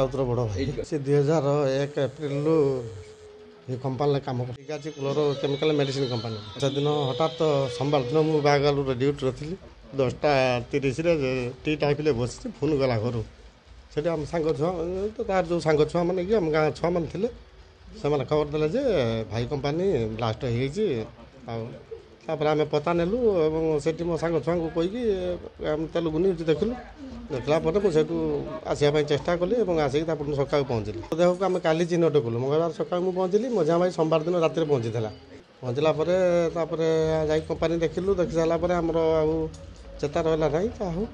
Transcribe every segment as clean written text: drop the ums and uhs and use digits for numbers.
ରାଉତର ବଡ଼ ଭାଇ। ସେ 2001 ଏପ୍ରିଲରୁ ଏ କମ୍ପାନୀରେ କାମ କରିଛି କୁଲର କେମିକାଲ ମେଡ଼ିସିନ କମ୍ପାନୀ। ସେଦିନ ହଠାତ୍ ସୋମବାର ଦିନ ମୁଁ ବାହାଘରରେ ଡ୍ୟୁଟିରେ ଥିଲି। 10:30ରେ ଟି ଟାଇପ୍ରେ ବସିଛି, ଫୋନ୍ ଗଲା ଘରୁ। ସେଠି ଆମ ସାଙ୍ଗ ଛୁଆ ତ ତାର ଯେଉଁ ସାଙ୍ଗ ଛୁଆମାନେ କି ଆମ ଗାଁ ଛୁଆମାନେ ଥିଲେ, ସେମାନେ ଖବର ଦେଲେ ଯେ ଭାଇ କମ୍ପାନୀ ବ୍ଲାଷ୍ଟ ହେଇଯାଇଛି। ଆଉ ତାପରେ ଆମେ ପତା ନେଲୁ ଏବଂ ସେଠି ମୋ ସାଙ୍ଗ ଛୁଆଙ୍କୁ କହିକି ଆମେ ତେଲୁଗୁ ନ୍ୟୁଜ୍ ଦେଖିଲୁ। ଦେଖିଲା ପରେ ମୁଁ ସେଠୁ ଆସିବା ପାଇଁ ଚେଷ୍ଟା କଲି ଏବଂ ଆସିକି ତାପରେ ସକାଳୁ ପହଞ୍ଚିଲି। ଦେହକୁ ଆମେ କାଲି ଚିହ୍ନଟ କଲୁ, ମଙ୍ଗଳବାର ସକାଳୁ ମୁଁ ପହଞ୍ଚିଲି। ମଝିଆ ଭାଇ ସୋମବାର ଦିନ ରାତିରେ ପହଞ୍ଚିଥିଲା। ପହଞ୍ଚିଲା ପରେ ତାପରେ ଯାଇ କମ୍ପାନୀ ଦେଖିଲୁ। ଦେଖି ସାରିଲା ପରେ ଆମର ଆଉ ଚେତା ରହିଲା ନାହିଁ। ଯାହା ହଉ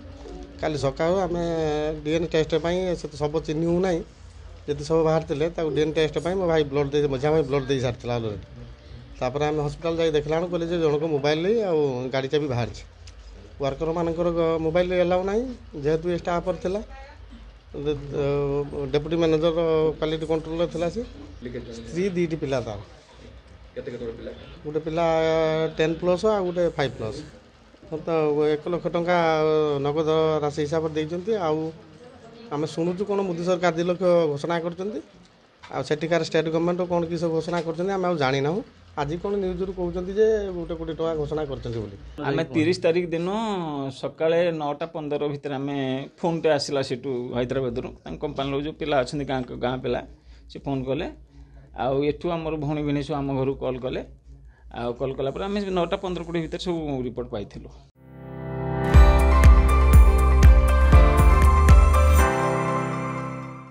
କାଲି ସକାଳୁ ଆମେ DNA ଟେଷ୍ଟ ପାଇଁ ସବୁ ଚିହ୍ନି ହେଉନାହିଁ, ଯଦି ସବୁ ବାହାରିଥିଲେ ତାକୁ DNA ଟେଷ୍ଟ ପାଇଁ ମୋ ଭାଇ ବ୍ଲଡ଼ ଦେଇ ମଝିଆ ଭାଇ ବ୍ଲଡ଼ ଦେଇ ସାରିଥିଲା ଅଲରେଡ଼ି। ତାପରେ ଆମେ ହସ୍ପିଟାଲ ଯାଇ ଦେଖିଲା ବେଳକୁ କହିଲେ ଯେ ଜଣଙ୍କ ମୋବାଇଲ ଆଉ ଗାଡ଼ି ଚାବି ବାହାରିଛି। ୱାର୍କରମାନଙ୍କର ମୋବାଇଲ ଏଲାଉ ନାହିଁ, ଯେହେତୁ ଏ ଷ୍ଟାଫର ଥିଲା। ଡେପୁଟି ମ୍ୟାନେଜର କ୍ୱାଲିଟି କଣ୍ଟ୍ରୋଲର ଥିଲା। ସେ ସ୍ତ୍ରୀ 2ଟି ପିଲା ତାର। ଗୋଟେ ପିଲା 10+ ଆଉ ଗୋଟେ 5+। ତ 1 ଲକ୍ଷ ଟଙ୍କା ନଗଦ ରାଶି ହିସାବରେ ଦେଇଛନ୍ତି। ଆଉ ଆମେ ଶୁଣୁଛୁ କ'ଣ ମୋଦି ସରକାର 2 ଲକ୍ଷ ଘୋଷଣା କରିଛନ୍ତି। ଆଉ ସେଠିକାର ଷ୍ଟେଟ୍ ଗଭର୍ଣ୍ଣମେଣ୍ଟ କ'ଣ କି ସବୁ ଘୋଷଣା କରିଛନ୍ତି ଆମେ ଆଉ ଜାଣିନାହୁଁ। ଆଜି କ'ଣ ନ୍ୟୁଜ୍ରୁ କହୁଛନ୍ତି ଯେ 1 କୋଟି ଟଙ୍କା ଘୋଷଣା କରିଛନ୍ତି ବୋଲି। ଆମେ 30 ତାରିଖ ଦିନ ସକାଳେ 9:15 ଭିତରେ ଆମେ ଫୋନ୍ଟେ ଆସିଲା ସେଠୁ ହାଇଦ୍ରାବାଦରୁ। ତାଙ୍କ କମ୍ପାନୀର ଯେଉଁ ପିଲା ଅଛନ୍ତି ଗାଁ ପିଲା, ସେ ଫୋନ୍ କଲେ। ଆଉ ଏଠୁ ଆମର ଭଉଣୀ ଭିଣେଇ ସବୁ ଆମ ଘରକୁ କଲ୍ କଲେ। ଆଉ କଲ୍ କଲା ପରେ ଆମେ 9:15-20 ଭିତରେ ସବୁ ରିପୋର୍ଟ ପାଇଥିଲୁ।